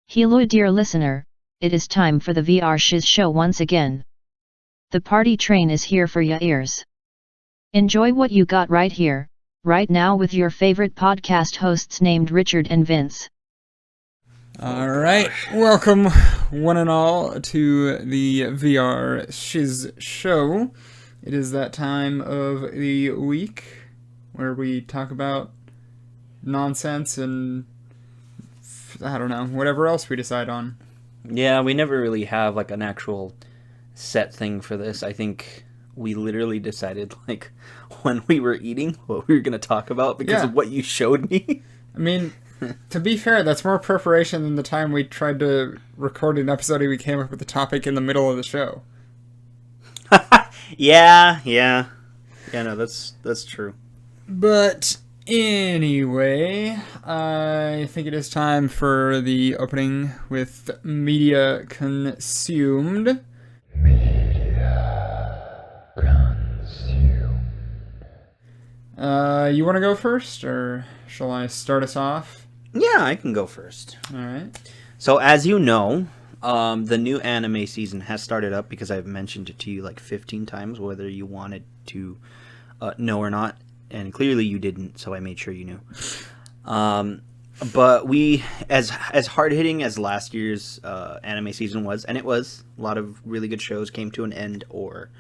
Hello dear listener, it is time for the VR Shiz show once again. The party train is here for ya ears. Enjoy what you got right here, right now with your favorite podcast hosts named Richard and Vince. Alright, welcome one and all to the VR Shiz show. It is that time of the week where we talk about nonsense and I don't know, whatever else we decide on. Yeah, we never really have like an actual set thing for this. I think we literally decided like when we were eating what we were going to talk about because of what you showed me. I mean, to be fair, that's more preparation than the time we tried to record an episode and we came up with the topic in the middle of the show. Yeah, no, that's true. But anyway, I think it is time for the opening with media consumed. You want to go first, or shall I start us off? Yeah, I can go first. All right. So, as you know, the new anime season has started up because I've mentioned it to you like 15 times, whether you wanted to know or not. And clearly you didn't, so I made sure you knew. But we, as hard-hitting as last year's anime season was, and it was, a lot of really good shows came to an end or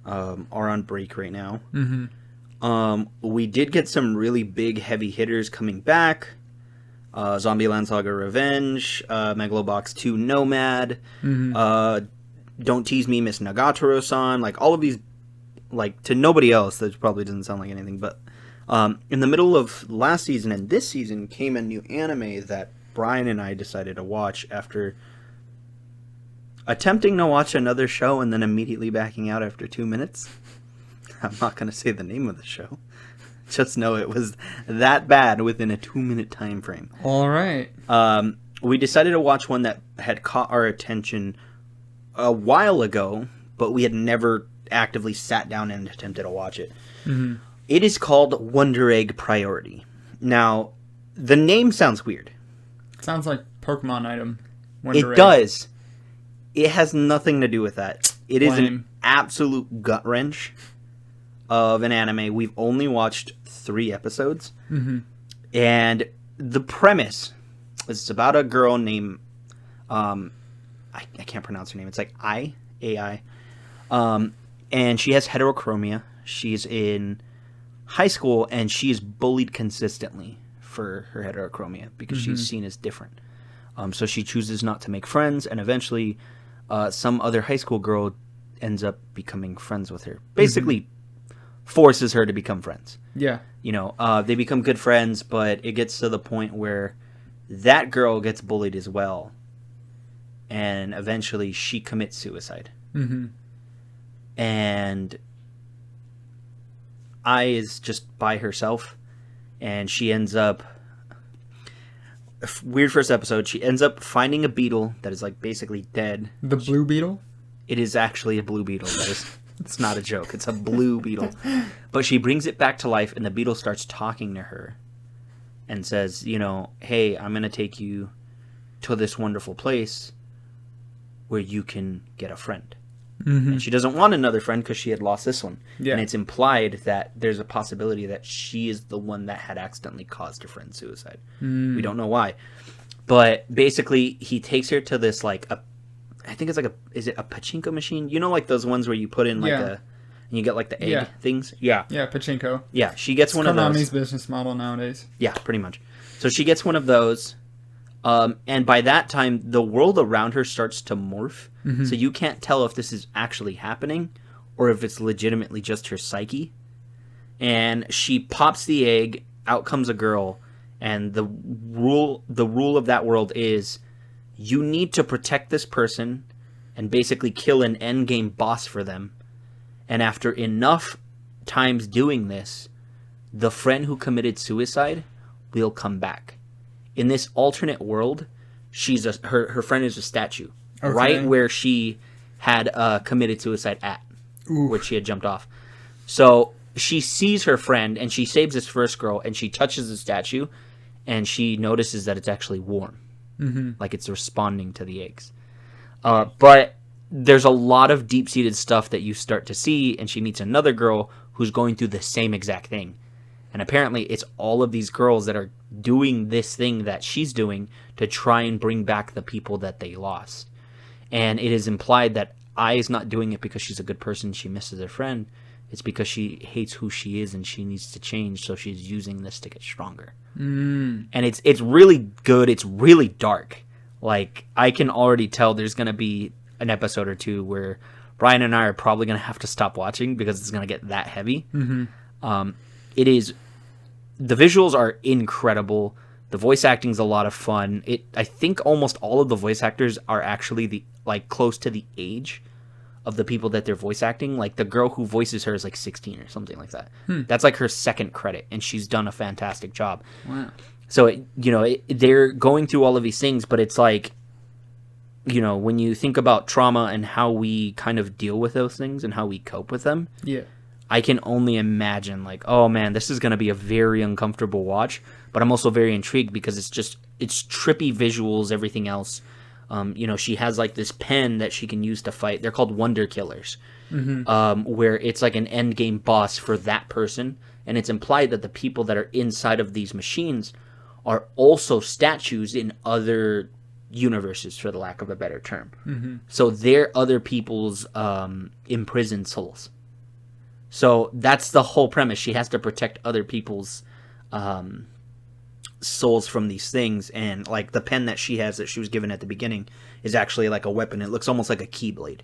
are on break right now. Mm-hmm. We did get some really big heavy hitters coming back. Zombieland Saga Revenge, Megalobox 2 Nomad, Don't Tease Me Miss Nagatoro-san, like all of these, like to nobody else that probably doesn't sound like anything, but in the middle of last season and this season came a new anime that Brian and I decided to watch after attempting to watch another show and then immediately backing out after 2 minutes. I'm not going to say the name of the show. Just know it was that bad within a 2-minute time frame. All right. We decided to watch one that had caught our attention a while ago, but we had never actively sat down and attempted to watch it. Mm-hmm. It is called Wonder Egg Priority. Now, the name sounds weird. It sounds like Pokemon item. It does. It has nothing to do with that. It is an absolute gut wrench of an anime. We've only watched 3 episodes. Mm-hmm. And the premise is about a girl named I can't pronounce her name. It's like AI. And she has heterochromia. She's in high school, and she's bullied consistently for her heterochromia because she's seen as different. So she chooses not to make friends, and eventually some other high school girl ends up becoming friends with her. Basically forces her to become friends. Yeah. You know, they become good friends, but it gets to the point where that girl gets bullied as well. And eventually she commits suicide. Mm-hmm. And Ai is just by herself, and she ends up, weird first episode, she ends up finding a beetle that is like basically dead. The blue beetle? It is actually a blue beetle. It's not a joke. It's a blue beetle. But she brings it back to life, and the beetle starts talking to her and says, you know, hey, I'm going to take you to this wonderful place where you can get a friend. Mm-hmm. And she doesn't want another friend because she had lost this one. Yeah. And it's implied that there's a possibility that she is the one that had accidentally caused her friend's suicide. Mm. We don't know why. But basically, he takes her to this, like, I think it's like is it a pachinko machine? You know, like those ones where you put in, like, and you get, like, the egg things? Yeah. Yeah, pachinko. Yeah, she gets one of those. Konami's business model nowadays. Yeah, pretty much. So she gets one of those. And by that time, the world around her starts to morph. Mm-hmm. So you can't tell if this is actually happening or if it's legitimately just her psyche. And she pops the egg, out comes a girl, and the rule of that world is you need to protect this person and basically kill an endgame boss for them. And after enough times doing this, the friend who committed suicide will come back. In this alternate world, her friend is a statue, right where she had committed suicide at, where she had jumped off. So she sees her friend, and she saves this first girl, and she touches the statue, and she notices that it's actually warm. like it's responding to the eggs. But there's a lot of deep-seated stuff that you start to see, and she meets another girl who's going through the same exact thing. And apparently it's all of these girls that are doing this thing that she's doing to try and bring back the people that they lost. And it is implied that Ai is not doing it because she's a good person, she misses her friend. It's because she hates who she is and she needs to change, so she's using this to get stronger. And it's really good. It's really dark. Like, I can already tell there's going to be an episode or two where Brian and I are probably going to have to stop watching because it's going to get that heavy. It is... The visuals are incredible. The voice acting's a lot of fun. I think almost all of the voice actors are actually close to the age of the people that they're voice acting. Like, the girl who voices her is like 16 or something like that. That's like her second credit, and she's done a fantastic job. Wow. So, they're going through all of these things, but it's like, when you think about trauma and how we kind of deal with those things and how we cope with them, I can only imagine, like, oh man, this is going to be a very uncomfortable watch, but I'm also very intrigued because it's trippy visuals, everything else. She has like this pen that she can use to fight. They're called Wonder Killers, where it's like an end game boss for that person. And it's implied that the people that are inside of these machines are also statues in other universes, for the lack of a better term. So they're other people's imprisoned souls. So that's the whole premise. She has to protect other people's souls from these things. And like the pen that she has that she was given at the beginning is actually like a weapon. It looks almost like a keyblade.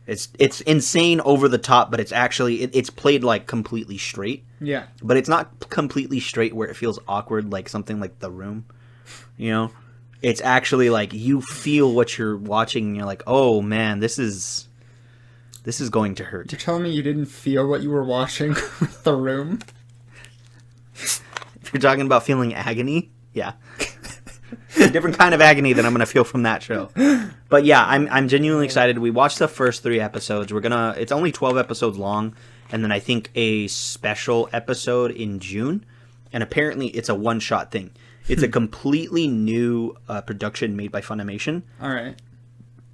It's insane, over the top, but it's actually it's played like completely straight. Yeah. But it's not completely straight where it feels awkward, like something like The Room. It's actually like you feel what you're watching and you're like, oh man, this is going to hurt. You're telling me you didn't feel what you were watching with The Room? If you're talking about feeling agony, yeah. A different kind of agony than I'm going to feel from that show. But yeah, I'm genuinely excited. We watched the first 3 episodes. It's only 12 episodes long, and then I think a special episode in June. And apparently it's a one-shot thing. It's a completely new production made by Funimation. All right.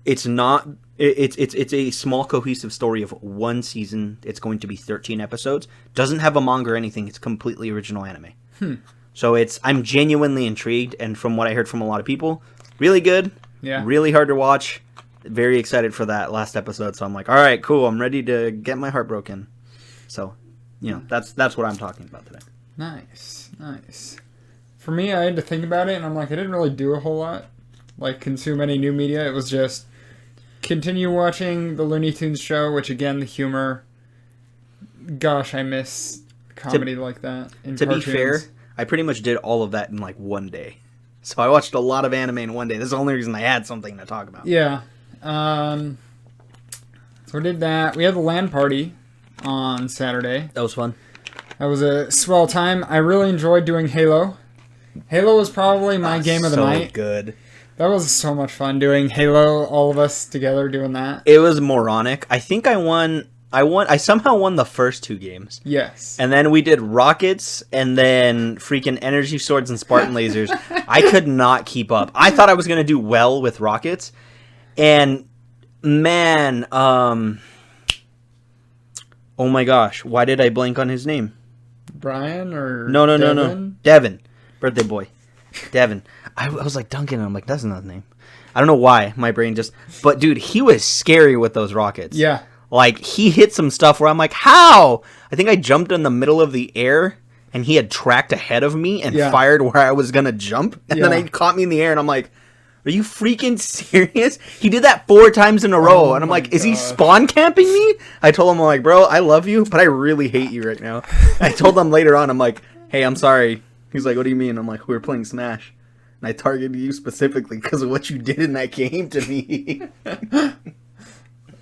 It's not... It's a small cohesive story of one season. It's going to be 13 episodes. Doesn't have a manga or anything. It's completely original anime. So I'm genuinely intrigued, and from what I heard from a lot of people, really good. Yeah. Really hard to watch. Very excited for that last episode. So I'm like, all right, cool. I'm ready to get my heart broken. So, that's what I'm talking about today. Nice. For me, I had to think about it, and I'm like, I didn't really do a whole lot, like consume any new media. It was just continue watching the Looney Tunes show, which again, the humor, gosh, I miss comedy like that in cartoons. Be fair, I pretty much did all of that in like one day. So I watched a lot of anime in one day. This is the only reason I had something to talk about. Yeah. So we did that. We had the LAN party on Saturday. That was fun. That was a swell time. I really enjoyed doing Halo. Halo was probably my game of the night. So good. That was so much fun doing Halo, all of us together doing that. It was moronic. I think I somehow won the first 2 games. Yes. And then we did rockets and then freaking energy swords and Spartan lasers. I could not keep up. I thought I was going to do well with rockets. And man, oh my gosh, why did I blank on his name? Brian or No. Devin. Birthday boy. Devin. I was like Duncan, and I'm like, that's not his name. I don't know why. My brain just... But, dude, he was scary with those rockets. Yeah. Like, he hit some stuff where I'm like, how? I think I jumped in the middle of the air, and he had tracked ahead of me and fired where I was going to jump. And then he caught me in the air, and I'm like, are you freaking serious? He did that 4 times in a row. And I'm like, is he spawn camping me? I told him, I'm like, bro, I love you, but I really hate you right now. I told him later on, I'm like, hey, I'm sorry. He's like, what do you mean? I'm like, we were playing Smash. And I targeted you specifically because of what you did in that game to me.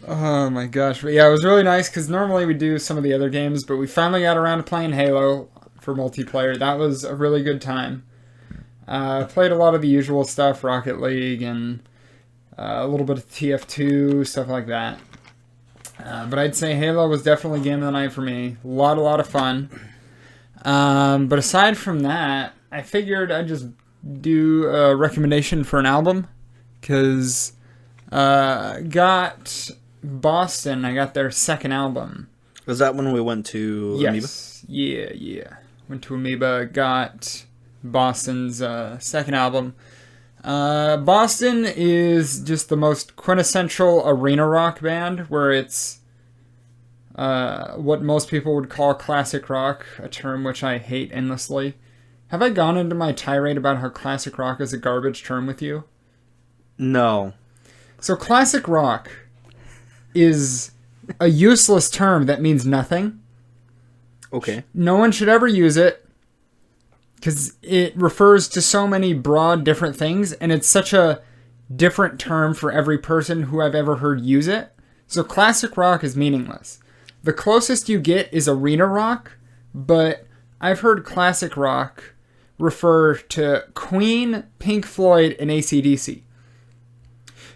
Oh my gosh. But yeah, it was really nice because normally we do some of the other games, but we finally got around to playing Halo for multiplayer. That was a really good time. Played a lot of the usual stuff, Rocket League and a little bit of TF2, stuff like that. But I'd say Halo was definitely game of the night for me. A lot of fun. But aside from that, I figured I'd just do a recommendation for an album, because got Boston. I got their second album. Was that when we went to Amoeba? Yeah. Went to Amoeba, got Boston's second album. Boston is just the most quintessential arena rock band, where it's what most people would call classic rock, a term which I hate endlessly. Have I gone into my tirade about how classic rock is a garbage term with you? No. So classic rock is a useless term that means nothing. Okay. No one should ever use it, because it refers to so many broad different things, and it's such a different term for every person who I've ever heard use it. So classic rock is meaningless. The closest you get is arena rock, but I've heard classic rock refer to Queen, Pink Floyd, and AC/DC.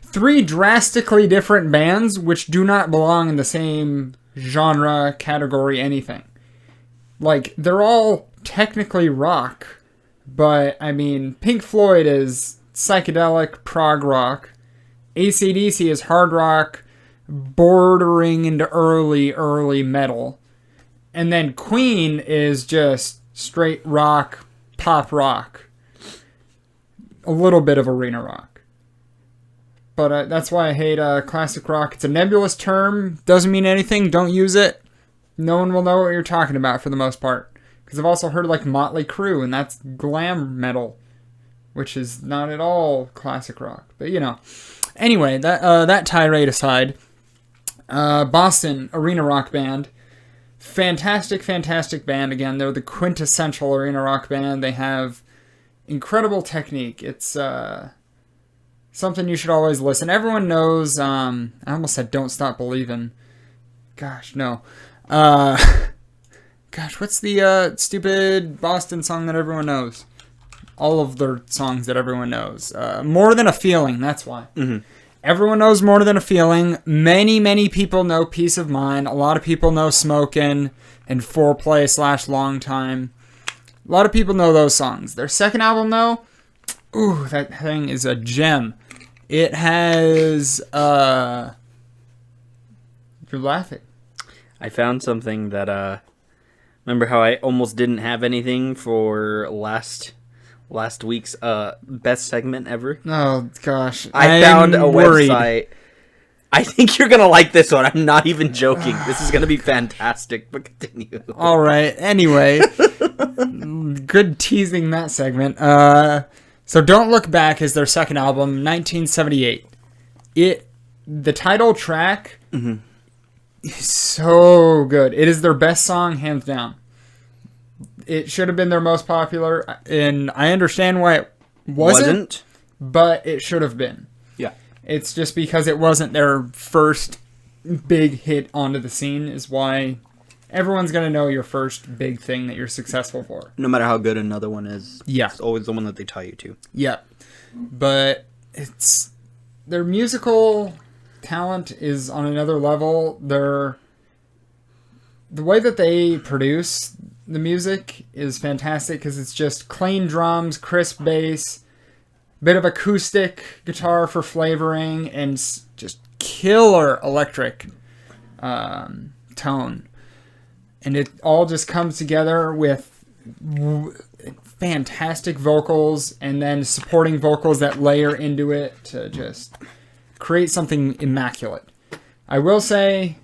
3 drastically different bands which do not belong in the same genre, category, anything. Like, they're all technically rock, but, I mean, Pink Floyd is psychedelic prog rock. AC/DC is hard rock, bordering into early metal. And then Queen is just straight rock, pop rock. A little bit of arena rock. But that's why I hate classic rock. It's a nebulous term. Doesn't mean anything. Don't use it. No one will know what you're talking about for the most part. Because I've also heard like Motley Crue, and that's glam metal, which is not at all classic rock. But you know. Anyway, that tirade aside, Boston arena rock band. Fantastic band. Again, they're the quintessential arena rock band. They have incredible technique. It's something you should always listen. Everyone knows, I almost said Don't Stop Believin'. Gosh, no. What's the stupid Boston song that everyone knows? All of their songs that everyone knows. More Than a Feeling, that's why. Mm-hmm. Everyone knows More Than a Feeling. Many people know Peace of Mind. A lot of people know Smokin' and Foreplay / Long Time. A lot of people know those songs. Their second album, though, ooh, that thing is a gem. It has, you're laughing. I found something that, remember how I almost didn't have anything for last week's best segment ever? Oh, gosh. I found a website. I think you're going to like this one. I'm not even joking. This is going to be fantastic, but continue. All right. Anyway, good teasing that segment. So Don't Look Back is their second album, 1978. The title track is so good. It is their best song, hands down. It should have been their most popular, and I understand why it wasn't, but it should have been. Yeah. It's just because it wasn't their first big hit onto the scene is why everyone's going to know your first big thing that you're successful for. No matter how good another one is. Yeah. It's always the one that they tie you to. Yeah. But their musical talent is on another level. The way that they produce the music is fantastic because it's just clean drums, crisp bass, bit of acoustic guitar for flavoring, and just killer electric tone. And it all just comes together with fantastic vocals and then supporting vocals that layer into it to just create something immaculate. I will say,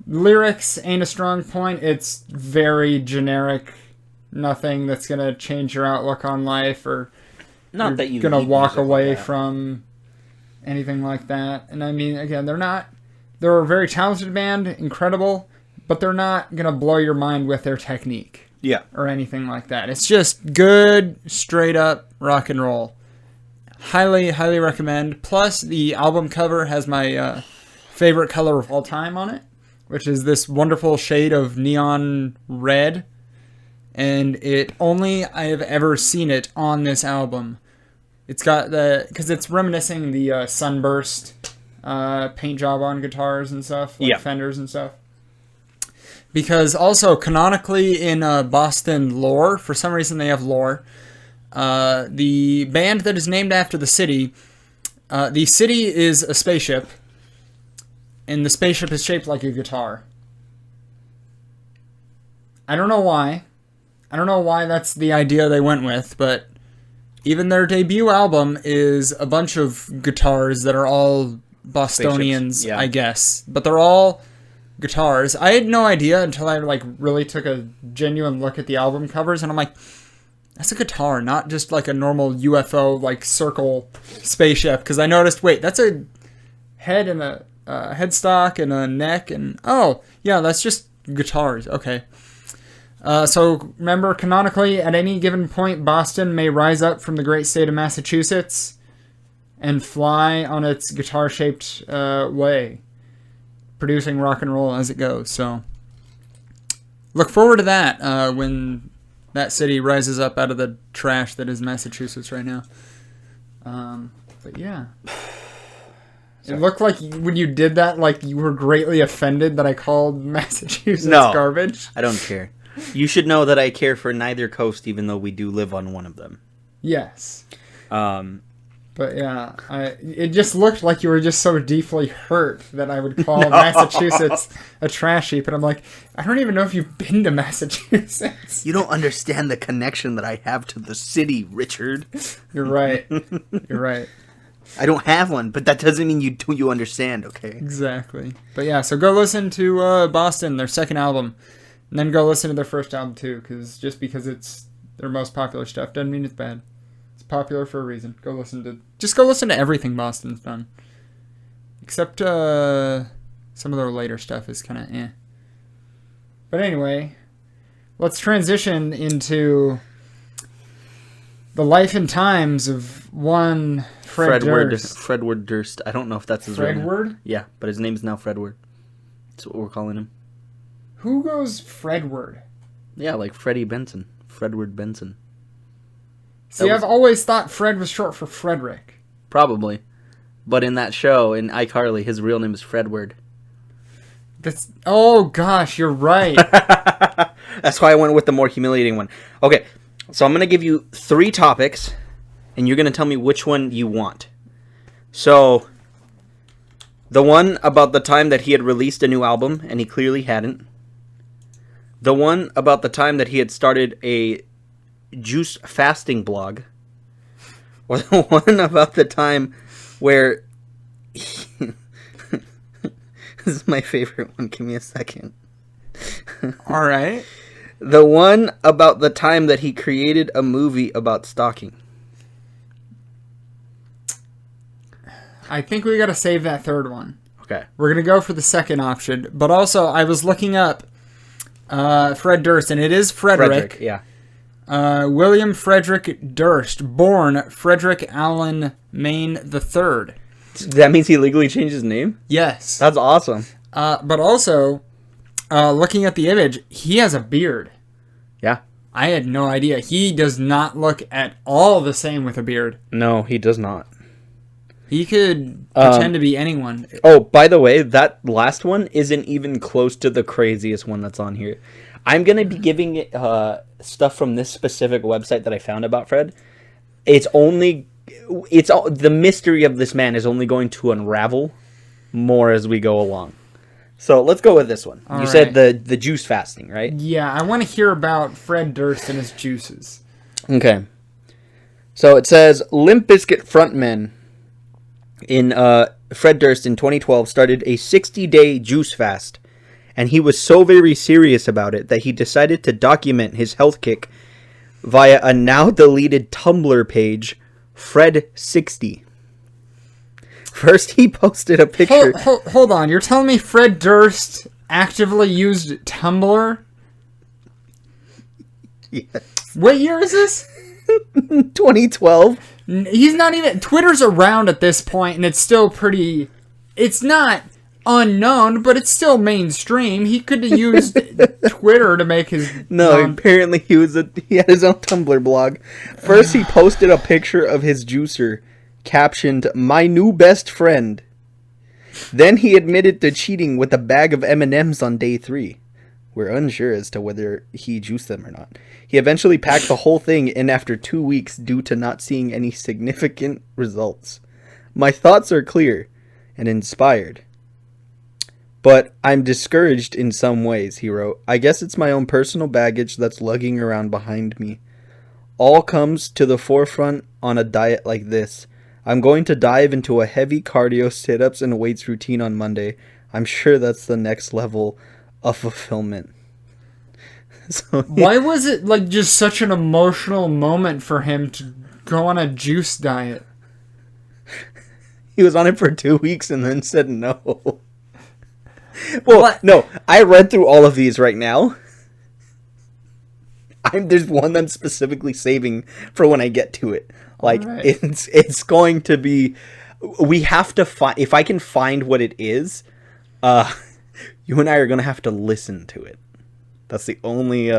lyrics ain't a strong point. It's very generic. Nothing that's going to change your outlook on life or Not that you're going to walk away from anything like that. And I mean, again, they're a very talented band, incredible, but they're not going to blow your mind with their technique. Yeah. Or anything like that. It's just good, straight up rock and roll. Highly recommend. Plus, the album cover has my favorite color of all time on it, which is this wonderful shade of neon red. And I have ever seen it on this album. It's got because it's reminiscing the sunburst paint job on guitars and stuff, like Fenders and stuff. Because also, canonically in Boston lore, for some reason they have lore, the band that is named after the city is a spaceship, and the spaceship is shaped like a guitar. I don't know why. I don't know why that's the idea they went with, but even their debut album is a bunch of guitars that are all Bostonians, Yeah. I guess. But they're all guitars. I had no idea until I really took a genuine look at the album covers, and I'm like, that's a guitar, not just like a normal UFO circle spaceship. Because I noticed, wait, that's a head and a headstock and a neck, and oh yeah, that's just guitars. Okay. So remember, canonically, at any given point, Boston may rise up from the great state of Massachusetts and fly on its guitar-shaped way, producing rock and roll as it goes. So look forward to that when that city rises up out of the trash that is Massachusetts right now. But yeah. It looked like when you did that, you were greatly offended that I called Massachusetts garbage. I don't care. You should know that I care for neither coast, even though we do live on one of them. Yes. But yeah, it just looked like you were just so deeply hurt that I would call Massachusetts a trash heap. And I'm like, I don't even know if you've been to Massachusetts. You don't understand the connection that I have to the city, Richard. You're right. You're right. I don't have one, but that doesn't mean you understand, okay? Exactly. But yeah, so go listen to Boston, their second album. And then go listen to their first album too, because just because it's their most popular stuff doesn't mean it's bad. It's popular for a reason. Go listen to everything Boston's done, except some of their later stuff is kind of eh. But anyway, let's transition into the life and times of one Durst. Fredward Durst. I don't know if that's his real name. Fredward? Yeah, but his name's now Fredward. That's what we're calling him. Who goes Fredward? Yeah, like Freddie Benson. Fredward Benson. See, I've always thought Fred was short for Frederick. Probably. But in that show, in iCarly, his real name is Fredward. Oh gosh, you're right. That's why I went with the more humiliating one. Okay, so I'm going to give you 3 topics, and you're going to tell me which one you want. So, the one about the time that he had released a new album, and he clearly hadn't. The one about the time that he had started a juice fasting blog. Or the one about the time where... This is my favorite one. Give me a second. All right. The one about the time that he created a movie about stalking. I think we got to save that third one. Okay. We're going to go for the second option. But also, I was looking up Fred Durst, and it is Frederick. Yeah. William Frederick Durst, born Frederick Allen Maine III. That means he legally changed his name? Yes. That's awesome. But also, looking at the image, he has a beard. Yeah. I had no idea. He does not look at all the same with a beard. No, he does not. He could pretend to be anyone. Oh, by the way, that last one isn't even close to the craziest one that's on here. I'm going to be giving it stuff from this specific website that I found about Fred. The mystery of this man is only going to unravel more as we go along. So let's go with this one. You said the juice fasting, right? Yeah, I want to hear about Fred Durst and his juices. Okay. So it says Limp Bizkit frontman Fred Durst in 2012 started a 60-day juice fast, and he was so very serious about it that he decided to document his health kick via a now deleted Tumblr page, Fred60. First, he posted a picture. Hold on, you're telling me Fred Durst actively used Tumblr? Yes. What year is this? 2012. He's not even... Twitter's around at this point, and it's still pretty... It's not unknown, but it's still mainstream. He could have used Twitter to make his... No, apparently he had his own Tumblr blog. First, he posted a picture of his juicer, captioned, "My new best friend." Then he admitted to cheating with a bag of M&Ms on day 3. We're unsure as to whether he juiced them or not. He eventually packed the whole thing in after 2 weeks due to not seeing any significant results. My thoughts are clear and inspired. But I'm discouraged in some ways, he wrote. I guess it's my own personal baggage that's lugging around behind me. All comes to the forefront on a diet like this. I'm going to dive into a heavy cardio, sit-ups, and weights routine on Monday. I'm sure that's the next level of fulfillment. So, why was it like just such an emotional moment for him to go on a juice diet? He was on it for 2 weeks and then said no. Well, no, I read through all of these right now. There's one I'm specifically saving for when I get to it. Like, right. It's going to be... We have to find... If I can find what it is, you and I are going to have to listen to it. That's the only...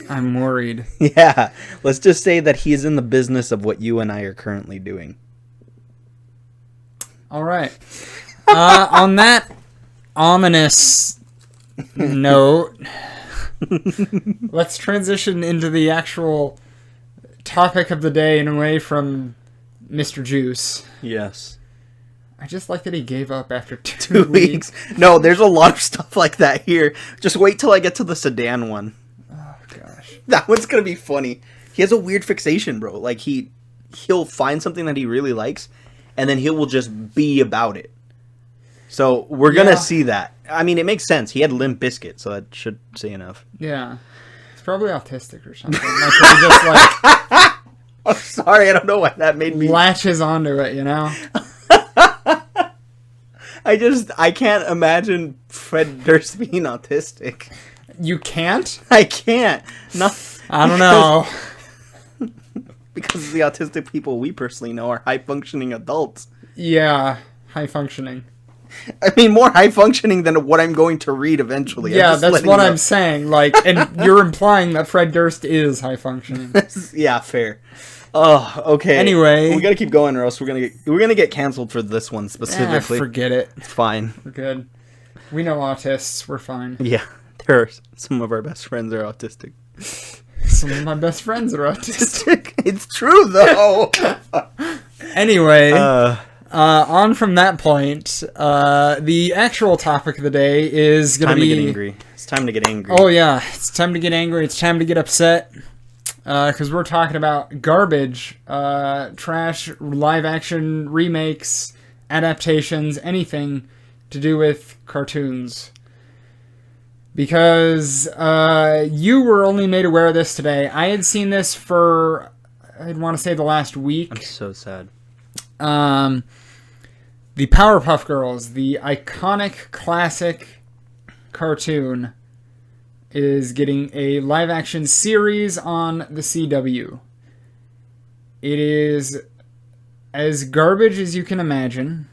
I'm worried. Yeah. Let's just say that he is in the business of what you and I are currently doing. All right. On that ominous note, let's transition into the actual topic of the day and away from Mr. Juice. Yes. I just like that he gave up after 2 weeks. No, there's a lot of stuff like that here. Just wait till I get to the sedan one. Oh, gosh. That one's going to be funny. He has a weird fixation, bro. Like, he'll find something that he really likes, and then he will just be about it. So we're going to see that. I mean, it makes sense. He had Limp Bizkit, so that should say enough. Yeah. He's probably autistic or something. Like, he just, like... I'm sorry, I don't know why that made me... latches onto it, you know? I can't imagine Fred Durst being autistic. You can't? I can't. No, I don't know. Because the autistic people we personally know are high-functioning adults. Yeah, high-functioning. I mean, more high-functioning than what I'm going to read eventually. Yeah, that's what I'm saying. Like, and you're implying that Fred Durst is high-functioning. Yeah, fair. Oh, okay. Anyway, we gotta keep going, or else we're gonna get canceled for this one specifically. Forget it. It's fine. We're good. We know autists. We're fine. Yeah, some of our best friends are autistic. Some of my best friends are autistic. It's true though. Anyway, on from that point, the actual topic of the day is gonna be... It's time to get angry. Oh yeah, it's time to get angry. It's time to get upset. Because we're talking about garbage, trash, live-action remakes, adaptations, anything to do with cartoons. Because you were only made aware of this today. I had seen this for, I'd want to say the last week. I'm so sad. The Powerpuff Girls, the iconic classic cartoon, is getting a live-action series on the CW. It is as garbage as you can imagine.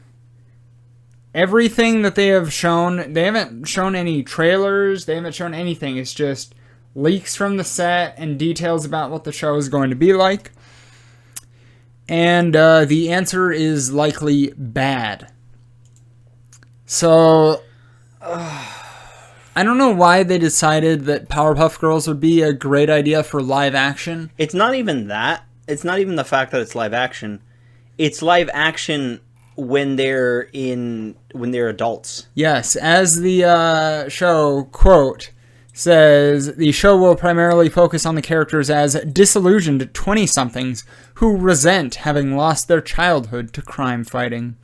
Everything that they have shown, they haven't shown any trailers, they haven't shown anything. It's just leaks from the set and details about what the show is going to be like. And the answer is likely bad. So... I don't know why they decided that Powerpuff Girls would be a great idea for live action. It's not even that. It's not even the fact that it's live action. It's live action when they're adults. Yes, as the show, quote, says, the show will primarily focus on the characters as disillusioned 20-somethings who resent having lost their childhood to crime fighting.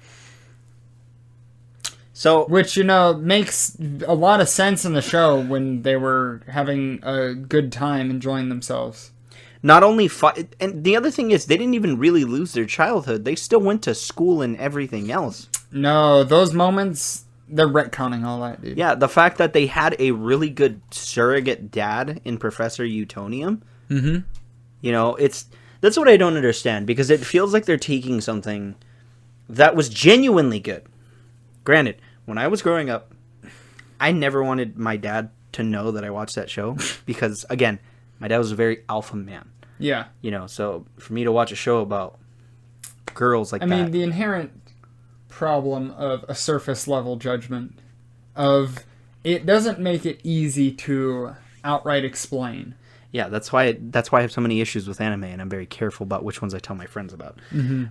So, which, makes a lot of sense in the show when they were having a good time enjoying themselves. Not only and the other thing is, they didn't even really lose their childhood. They still went to school and everything else. No, those moments, they're retconning all that, dude. Yeah, the fact that they had a really good surrogate dad in Professor Utonium. Mm-hmm. That's what I don't understand, because it feels like they're taking something that was genuinely good. Granted, when I was growing up, I never wanted my dad to know that I watched that show because, again, my dad was a very alpha man. Yeah. So for me to watch a show about girls like that... I mean, the inherent problem of a surface-level judgment of it doesn't make it easy to outright explain. Yeah, that's why I have so many issues with anime, and I'm very careful about which ones I tell my friends about.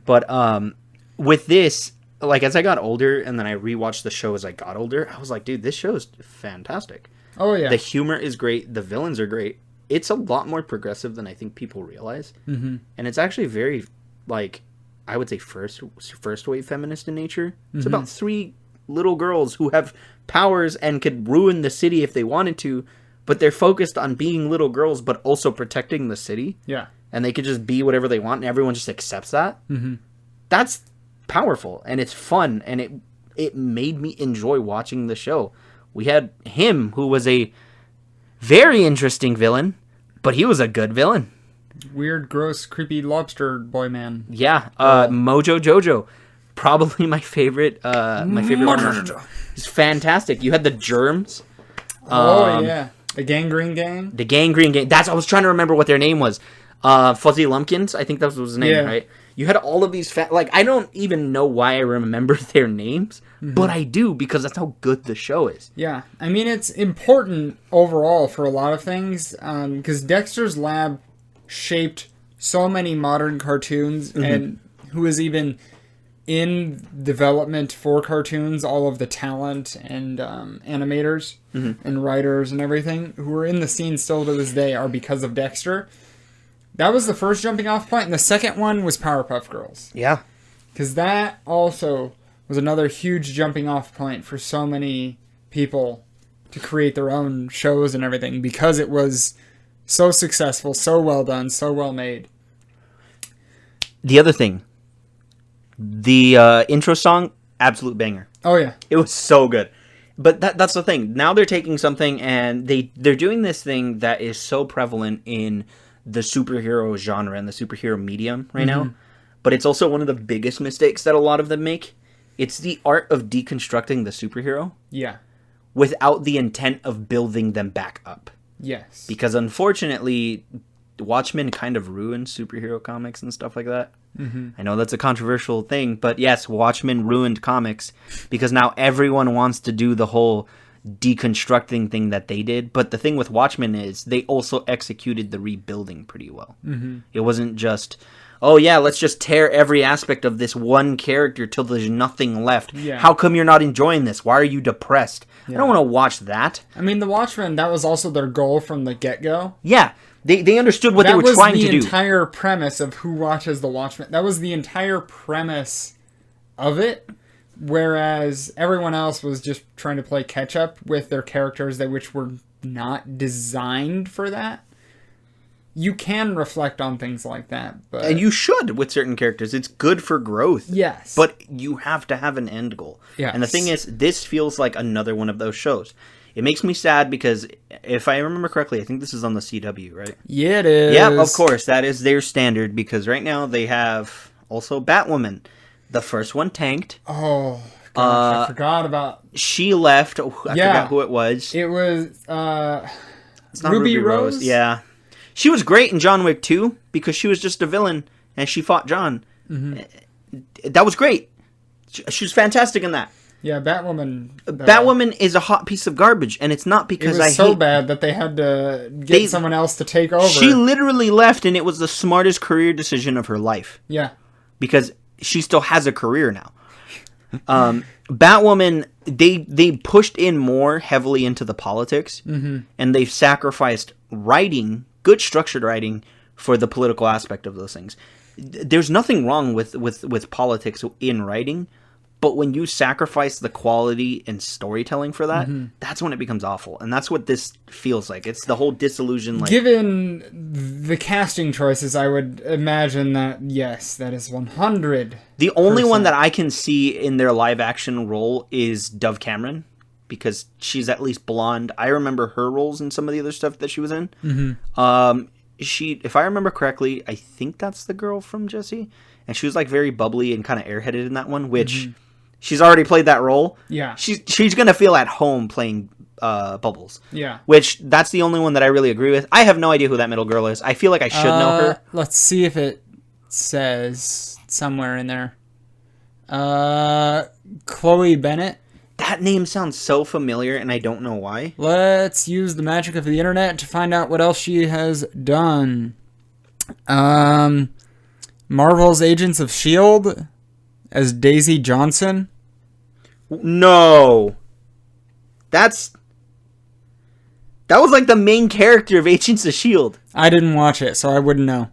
But with this, like, as I got older, and then I rewatched the show as I got older, I was like, dude, this show is fantastic. Oh, yeah. The humor is great. The villains are great. It's a lot more progressive than I think people realize. And it's actually very, like, I would say first wave feminist in nature. It's about 3 little girls who have powers and could ruin the city if they wanted to, but they're focused on being little girls, but also protecting the city. Yeah. And they could just be whatever they want, and everyone just accepts that. That's powerful, and it's fun, and it made me enjoy watching the show. We had him, who was a very interesting villain, but he was a good villain. Weird, gross, creepy lobster boy man. Yeah, Mojo Jojo, probably my favorite. My favorite one. It's fantastic. You had the germs. Yeah. The Gangrene Gang? The Gangrene Gang. I was trying to remember what their name was. Fuzzy Lumpkins, I think that was his name, right? You had all of these I don't even know why I remember their names, but I do, because that's how good the show is. Yeah. I mean, it's important overall for a lot of things, because Dexter's Lab shaped so many modern cartoons, and who is even in development for cartoons, all of the talent and animators and writers and everything who are in the scene still to this day are because of Dexter. That was the first jumping off point, and the second one was Powerpuff Girls. Yeah. Because that also was another huge jumping off point for so many people to create their own shows and everything, because it was so successful, so well done, so well made. The other thing, the intro song, absolute banger. Oh, yeah. It was so good. But that's the thing. Now they're taking something, and they're doing this thing that is so prevalent in the superhero genre and the superhero medium right now. But it's also one of the biggest mistakes that a lot of them make. It's the art of deconstructing the superhero. Yeah. Without the intent of building them back up. Yes. Because unfortunately, Watchmen kind of ruined superhero comics and stuff like that. I know that's a controversial thing, but yes, Watchmen ruined comics because now everyone wants to do the whole deconstructing thing that they did. But the thing with Watchmen is they also executed the rebuilding pretty well. It wasn't just, oh yeah, let's just tear every aspect of this one character till there's nothing left. Yeah. How come you're not enjoying this? Why are you depressed? I don't want to watch that. I mean, the Watchmen, that was also their goal from the get-go. Yeah. They understood what they were trying to do. That was the entire premise of who watches the Watchmen. That was the entire premise of it. Whereas everyone else was just trying to play catch-up with their characters which were not designed for that. You can reflect on things like that. But... And you should with certain characters. It's good for growth. Yes. But you have to have an end goal. Yes. And the thing is, this feels like another one of those shows. It makes me sad because, if I remember correctly, I think this is on the CW, right? Yeah, it is. Yeah, of course. That is their standard, because right now they have also Batwoman. The first one tanked. Oh, gosh, I forgot about... She left. I forgot who it was. It was it's not Ruby Rose? Yeah. She was great in John Wick 2 because she was just a villain and she fought John. That was great. She was fantastic in that. Yeah, Batwoman. Batwoman is a hot piece of garbage, and it's not because it was so bad that they had to get someone else to take over. She literally left, and it was the smartest career decision of her life. Yeah. Because she still has a career now. Batwoman, they pushed in more heavily into the politics, and they've sacrificed writing, good structured writing, for the political aspect of those things. There's nothing wrong with politics in writing, but when you sacrifice the quality and storytelling for that, that's when it becomes awful. And that's what this feels like. It's the whole disillusion. Given the casting choices, I would imagine that, yes, that is 100%. The only one that I can see in their live-action role is Dove Cameron, because she's at least blonde. I remember her roles in some of the other stuff that she was in. She, if I remember correctly, I think that's the girl from Jessie. And she was like very bubbly and kind of airheaded in that one, which... She's already played that role. Yeah. She's going to feel at home playing Bubbles. Yeah. Which, that's the only one that I really agree with. I have no idea who that middle girl is. I feel like I should know her. Let's see if it says somewhere in there. Chloe Bennett. That name sounds so familiar, and I don't know why. Let's use the magic of the internet to find out what else she has done. Marvel's Agents of S.H.I.E.L.D. as Daisy Johnson. No. That was like the main character of Agents of S.H.I.E.L.D. I didn't watch it, so I wouldn't know.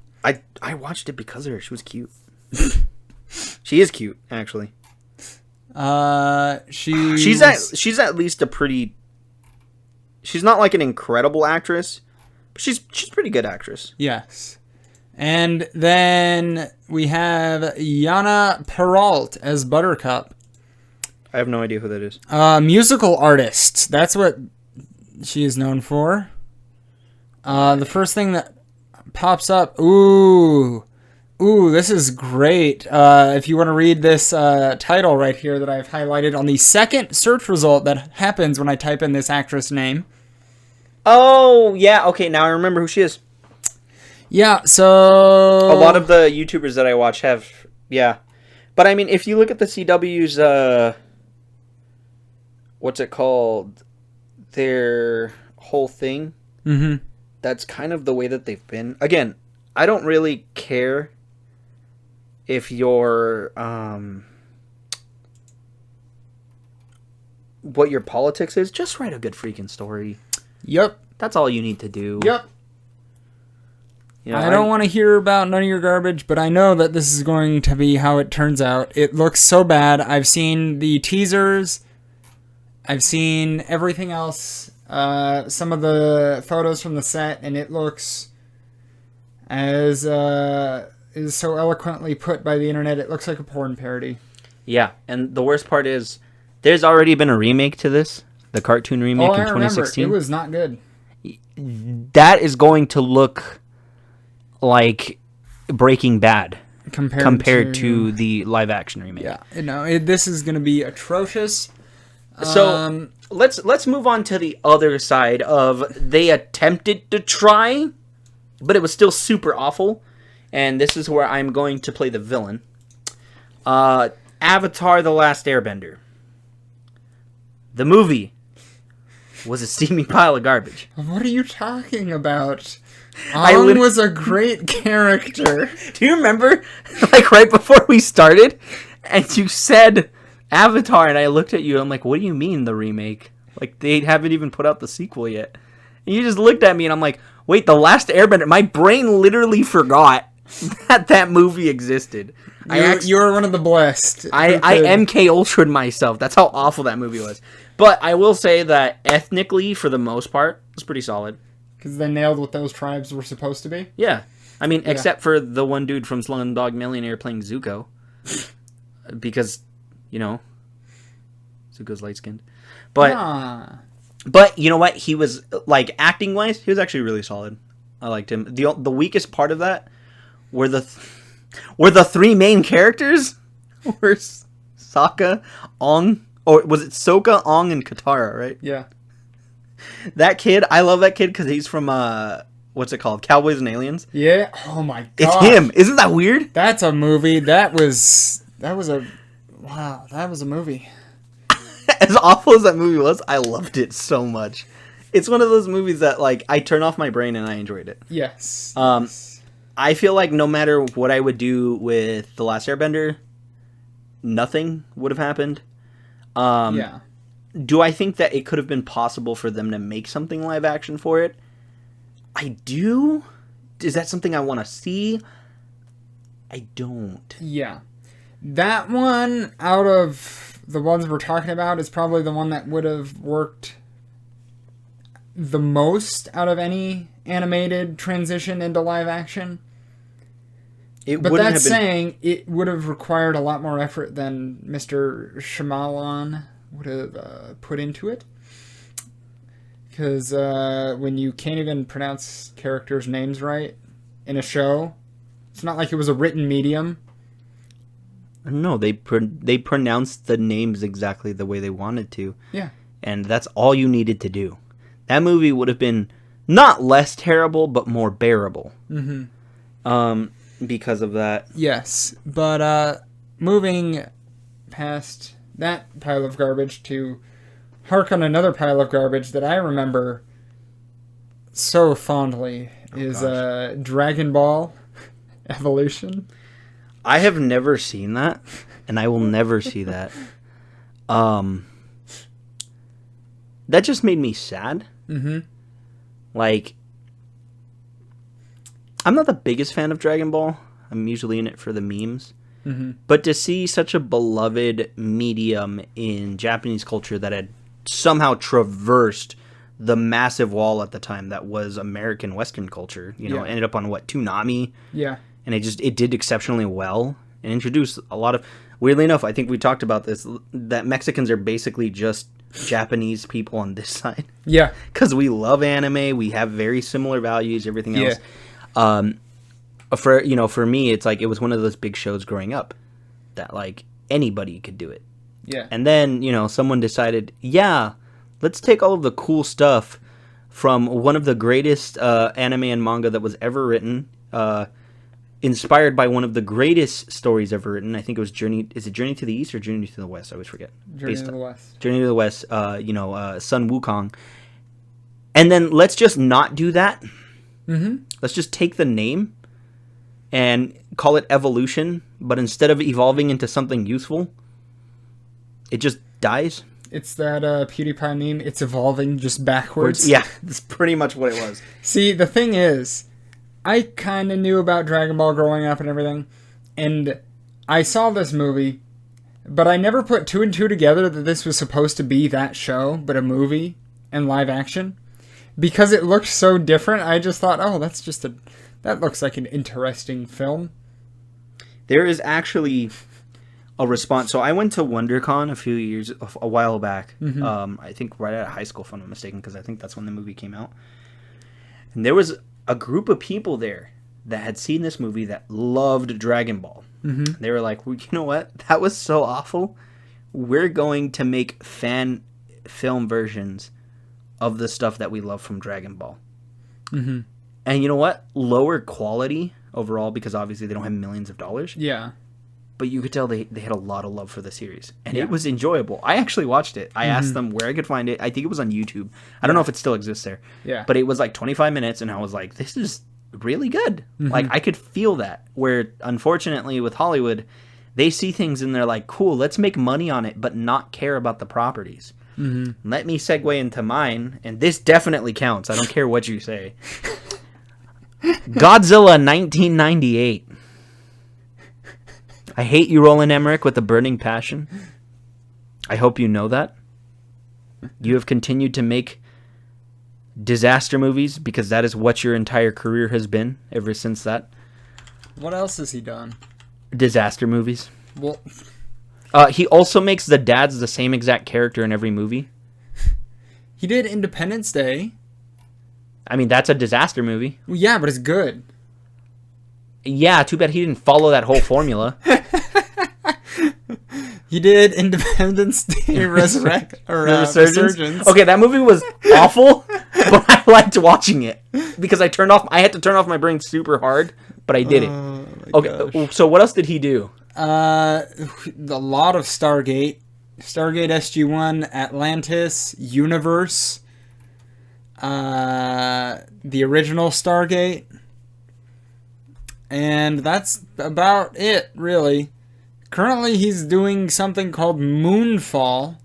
I watched it because of her. She was cute. She is cute, actually. She's at least a pretty... She's not like an incredible actress, but she's a pretty good actress. Yes. And then we have Yana Peralt as Buttercup. I have no idea who that is. Musical artist. That's what she is known for. The first thing that pops up... Ooh, this is great. If you want to read this title right here that I've highlighted on the second search result that happens when I type in this actress name. Oh, yeah. Okay, now I remember who she is. Yeah, so... A lot of the YouTubers that I watch have... Yeah. But, I mean, if you look at the CW's... what's it called? Their whole thing. Mm-hmm. That's kind of the way that they've been. Again, I don't really care... if your what your politics is, just write a good freaking story. Yep. That's all you need to do. Yep. You know, I don't want to hear about none of your garbage, but I know that this is going to be how it turns out. It looks so bad. I've seen the teasers. I've seen everything else. Some of the photos from the set, and it looks as... is so eloquently put by the internet, it looks like a porn parody. Yeah, and the worst part is, there's already been a remake to this, the cartoon remake in 2016. It was not good. That is going to look like Breaking Bad compared to the live action remake. Yeah, this is going to be atrocious. So let's move on to the other side of they attempted to try, but it was still super awful. And this is where I'm going to play the villain. Avatar: The Last Airbender. The movie was a steaming pile of garbage. What are you talking about? Aang was a great character. Do you remember, like, right before we started, and you said Avatar, and I looked at you, I'm like, what do you mean, the remake? Like, they haven't even put out the sequel yet. And you just looked at me, and I'm like, wait, The Last Airbender? My brain literally forgot that movie existed. You were one of the blessed. I MK Ultra'd myself. That's how awful that movie was. But I will say that ethnically, for the most part, it's pretty solid. Because they nailed what those tribes were supposed to be? Yeah. I mean, except for the one dude from Slumdog Millionaire playing Zuko. Because, you know, Zuko's light-skinned. But you know what? He was, like, acting-wise, he was actually really solid. I liked him. The weakest part of that were the three main characters were Sokka, Aang, or was it Sokka, Aang, and Katara, right? Yeah. That kid, I love that kid because he's from, what's it called? Cowboys and Aliens? Yeah. Oh my god. It's him. Isn't that weird? That's a movie. That was a movie. As awful as that movie was, I loved it so much. It's one of those movies that, like, I turn off my brain and I enjoyed it. Yes. I feel like no matter what I would do with The Last Airbender, nothing would have happened. Yeah. Do I think that it could have been possible for them to make something live action for it? I do. Is that something I want to see? I don't. Yeah. That one, out of the ones we're talking about, is probably the one that would have worked the most out of any animated transition into live action. But that's saying it would have required a lot more effort than Mr. Shyamalan would have put into it. Because when you can't even pronounce characters' names right in a show, it's not like it was a written medium. No, they pronounced the names exactly the way they wanted to. Yeah. And that's all you needed to do. That movie would have been not less terrible, but more bearable. Mm-hmm. Because of that. Yes. But moving past that pile of garbage to hark on another pile of garbage that I remember so fondly is Dragon Ball Evolution. I have never seen that, and I will never see that. That just made me sad. Mm-hmm. Like, I'm not the biggest fan of Dragon Ball. I'm usually in it for the memes. Mm-hmm. But to see such a beloved medium in Japanese culture that had somehow traversed the massive wall at the time that was American Western culture, ended up on Toonami. Yeah. And it did exceptionally well and introduced a lot of, weirdly enough, I think we talked about this, that Mexicans are basically just Japanese people on this side. Yeah. Because we love anime, we have very similar values, everything else. For me, it's like it was one of those big shows growing up that like anybody could do it. Yeah. And then, someone decided, let's take all of the cool stuff from one of the greatest anime and manga that was ever written, inspired by one of the greatest stories ever written. I think it was Journey to the East or Journey to the West? I always forget. Journey to the West. Journey to the West, Sun Wukong. And then let's just not do that. Mm-hmm. Let's just take the name and call it evolution, but instead of evolving into something useful, it just dies. It's that PewDiePie meme, it's evolving just backwards. Yeah, that's pretty much what it was. See, the thing is, I kind of knew about Dragon Ball growing up and everything, and I saw this movie, but I never put two and two together that this was supposed to be that show, but a movie and live action. Because it looked so different, I just thought, that looks like an interesting film. There is actually a response. So I went to WonderCon a while back. Mm-hmm. I think right out of high school, if I'm not mistaken, because I think that's when the movie came out. And there was a group of people there that had seen this movie that loved Dragon Ball. Mm-hmm. They were like, well, you know what? That was so awful. We're going to make fan film versions of the stuff that we love from Dragon Ball. Mm-hmm. And you know what? Lower quality overall, because obviously they don't have millions of dollars. Yeah. But you could tell they had a lot of love for the series. And it was enjoyable. I actually watched it. I asked them where I could find it. I think it was on YouTube. I don't know if it still exists there. Yeah. But it was like 25 minutes, and I was like, this is really good. Mm-hmm. Like, I could feel that. Where, unfortunately, with Hollywood, they see things and they're like, cool, let's make money on it, but not care about the properties. Mm-hmm. Let me segue into mine, and this definitely counts. I don't care what you say. Godzilla 1998. I hate you, Roland Emmerich, with a burning passion. I hope you know that. You have continued to make disaster movies because that is what your entire career has been ever since that. What else has he done? Disaster movies. Well, he also makes the dads the same exact character in every movie. he did Independence Day. I mean, that's a disaster movie. Well, yeah, but it's good. Yeah, too bad he didn't follow that whole formula. He did Independence Day Resurgence. Okay, that movie was awful, but I liked watching it because I had to turn off my brain super hard, but I did it. Okay, gosh. So what else did he do? A lot of Stargate SG-1, Atlantis, Universe, the original Stargate, and that's about it, really. Currently, he's doing something called Moonfall.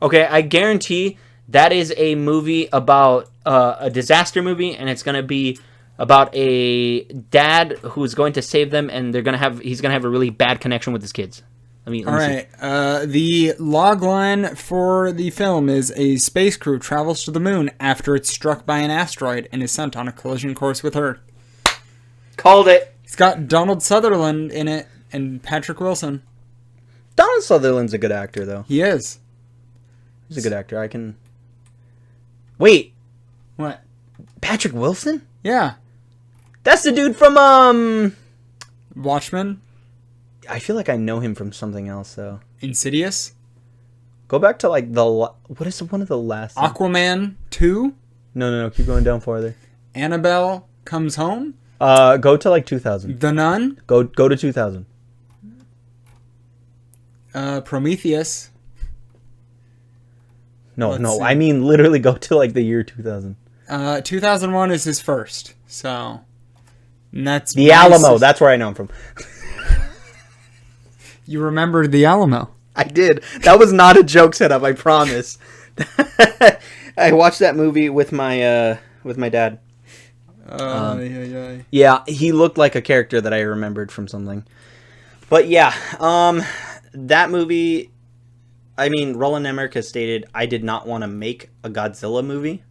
Okay, I guarantee that is a movie about a disaster movie, and it's going to be about a dad who's going to save them, and he's going to have a really bad connection with his kids. Let me see. The log line for the film is a space crew travels to the moon after it's struck by an asteroid and is sent on a collision course with Earth. Called it. It's got Donald Sutherland in it and Patrick Wilson. Donald Sutherland's a good actor, though. He is. He's a good actor. I can... Wait. What? Patrick Wilson? Yeah. That's the dude from, Watchmen? I feel like I know him from something else, though. Insidious? Go back to, like, what is one of the last... Aquaman 2? No. Keep going down farther. Annabelle Comes Home? Go to, like, 2000. The Nun? Go to 2000. Prometheus. No, Let's no. see. I mean, literally go to like the year 2000. 2001 is his first. So, and that's The Alamo. That's where I know him from. You remembered the Alamo. I did. That was not a joke setup, I promise. I watched that movie with my dad. Yeah, he looked like a character that I remembered from something. But yeah, that movie, I mean, Roland Emmerich has stated, I did not want to make a Godzilla movie.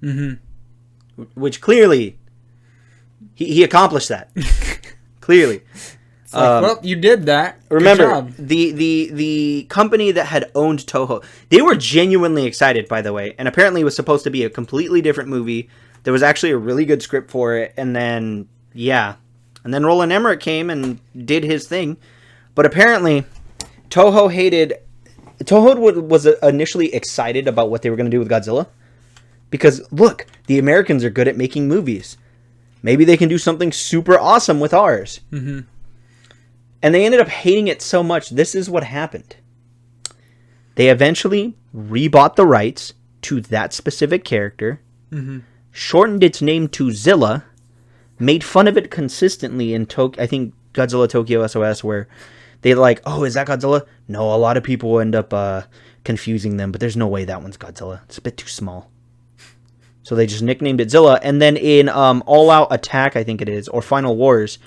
Mm-hmm. Which clearly, he accomplished that. Clearly. It's like, well, you did that. Remember, Good job. the company that had owned Toho, they were genuinely excited, by the way, and apparently it was supposed to be a completely different movie. There was actually a really good script for it, and then, yeah. And then Roland Emmerich came and did his thing. But apparently, Toho was initially excited about what they were going to do with Godzilla. Because, look, the Americans are good at making movies. Maybe they can do something super awesome with ours. Mm-hmm. And they ended up hating it so much. This is what happened. They eventually rebought the rights to that specific character, shortened its name to Zilla, made fun of it consistently in I think Godzilla Tokyo SOS, where they're like, oh, is that Godzilla? No, a lot of people end up confusing them, but there's no way that one's Godzilla. It's a bit too small. So they just nicknamed it Zilla. And then in All Out Attack, I think it is, or Final Wars,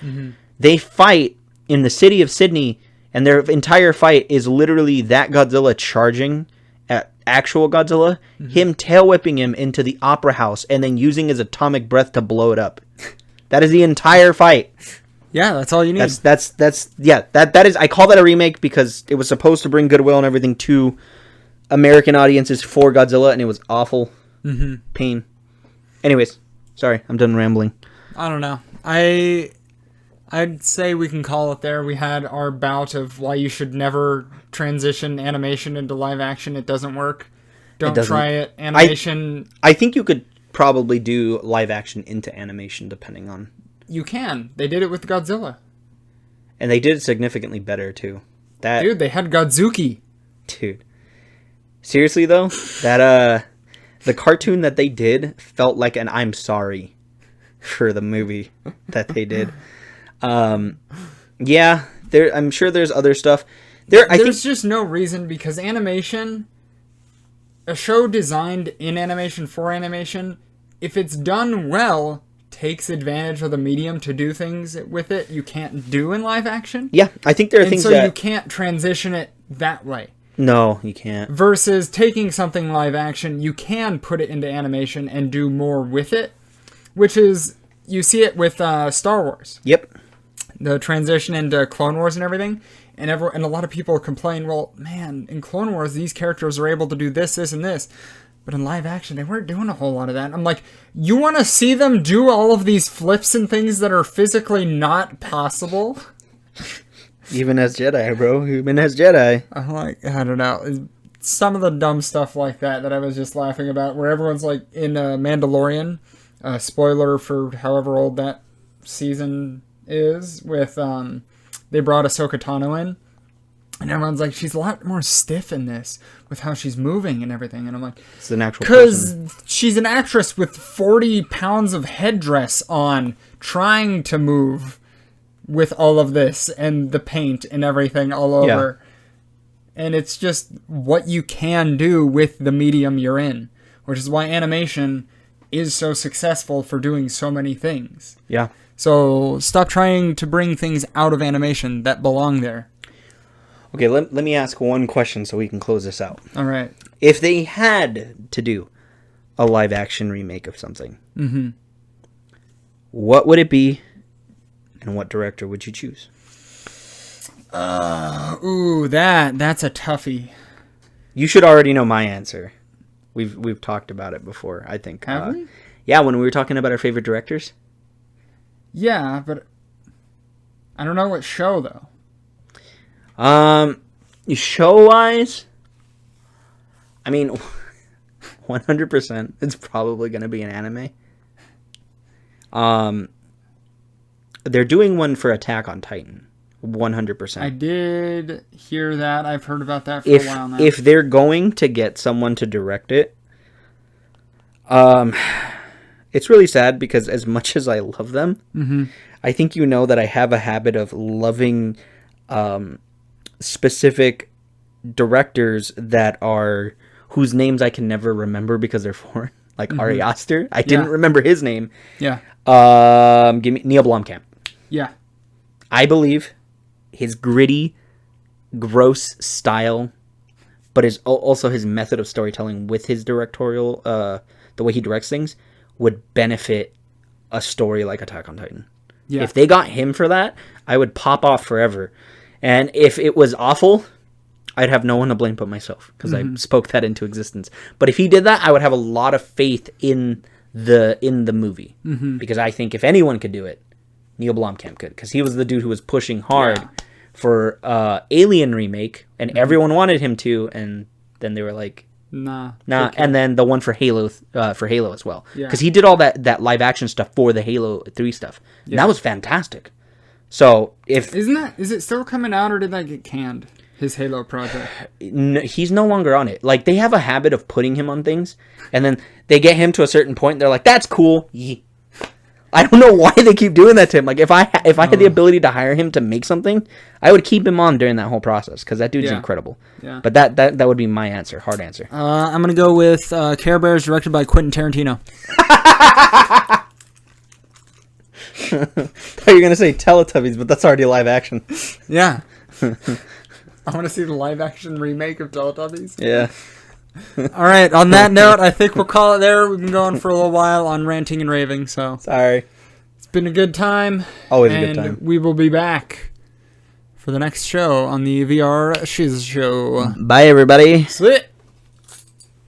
they fight in the city of Sydney, and their entire fight is literally that Godzilla charging at actual Godzilla, him tail whipping him into the opera house, and then using his atomic breath to blow it up. That is the entire fight. Yeah, that's all you need. That is. I call that a remake because it was supposed to bring goodwill and everything to American audiences for Godzilla, and it was awful. Pain. Anyways, sorry, I'm done rambling. I don't know. I'd say we can call it there. We had our bout of why you should never transition animation into live action. It doesn't work. Don't try it. Animation... I think you could probably do live action into animation depending on... You can. They did it with Godzilla. And they did it significantly better, too. Dude, they had Godzuki. Dude. Seriously, though, that, the cartoon that they did felt like an I'm sorry for the movie that they did. Yeah, I'm sure there's other stuff. There's just no reason, because animation, a show designed in animation for animation, if it's done well, takes advantage of the medium to do things with it you can't do in live action. Yeah, I think there are things so that... you can't transition it that way. No, you can't. Versus taking something live action, you can put it into animation and do more with it, which is, you see it with Star Wars. Yep. The transition into Clone Wars and everything, and a lot of people complain, well, man, in Clone Wars, these characters are able to do this, this, and this, but in live action, they weren't doing a whole lot of that. I'm like, you want to see them do all of these flips and things that are physically not possible? Even as Jedi, bro. Even as Jedi. I'm like, I don't know. Some of the dumb stuff like that I was just laughing about, where everyone's like, in Mandalorian, spoiler for however old that season is, with they brought Ahsoka Tano in, and everyone's like, she's a lot more stiff in this with how she's moving and everything, and I'm like, it's an actual because person. She's an actress with 40 pounds of headdress on, trying to move with all of this and the paint and everything all over. And it's just what you can do with the medium you're in, which is why animation is so successful for doing so many things. Yeah. So stop trying to bring things out of animation that belong there. Okay, let me ask one question so we can close this out. All right. If they had to do a live action remake of something, what would it be, and what director would you choose? That's a toughie. You should already know my answer. We've talked about it before, I think. Have we? Yeah, when we were talking about our favorite directors. Yeah, but I don't know what show, though. Show-wise, I mean, 100%, it's probably going to be an anime. They're doing one for Attack on Titan, 100%. I did hear that. I've heard about that for If a while now. if they're going to get someone to direct it, it's really sad because as much as I love them, I think you know that I have a habit of loving specific directors that are whose names I can never remember because they're foreign. Like Ari Aster, I didn't remember his name. Yeah. Give me Neil Blomkamp. Yeah. I believe his gritty, gross style, but also his method of storytelling with his directorial, the way he directs things, would benefit a story like Attack on Titan. Yeah. If they got him for that, I would pop off forever. And if it was awful, I'd have no one to blame but myself, because I spoke that into existence. But if he did that, I would have a lot of faith in the movie, because I think if anyone could do it, Neil Blomkamp could, because he was the dude who was pushing hard for Alien remake, and everyone wanted him to, and then they were like, Nah. okay. And then the one for Halo as well, Yeah. because he did all that live action stuff for the Halo 3 stuff. And that was fantastic. So is it still coming out, or did that get canned? His Halo project. He's no longer on it. Like, they have a habit of putting him on things, and then they get him to a certain point, and they're like, "That's cool." I don't know why they keep doing that to him. Like, if I had the ability to hire him to make something, I would keep him on during that whole process, because that dude's incredible. Yeah. But that would be my answer. Hard answer. I'm gonna go with Care Bears, directed by Quentin Tarantino. I thought you were gonna say Teletubbies, but that's already live action. Yeah. I want to see the live action remake of Teletubbies. Yeah. All right. On that note, I think we'll call it there. We've been going for a little while on ranting and raving, so Sorry. it's been a good time. Always a good time. We will be back for the next show on the VR Shiz show. Bye, everybody. Sit.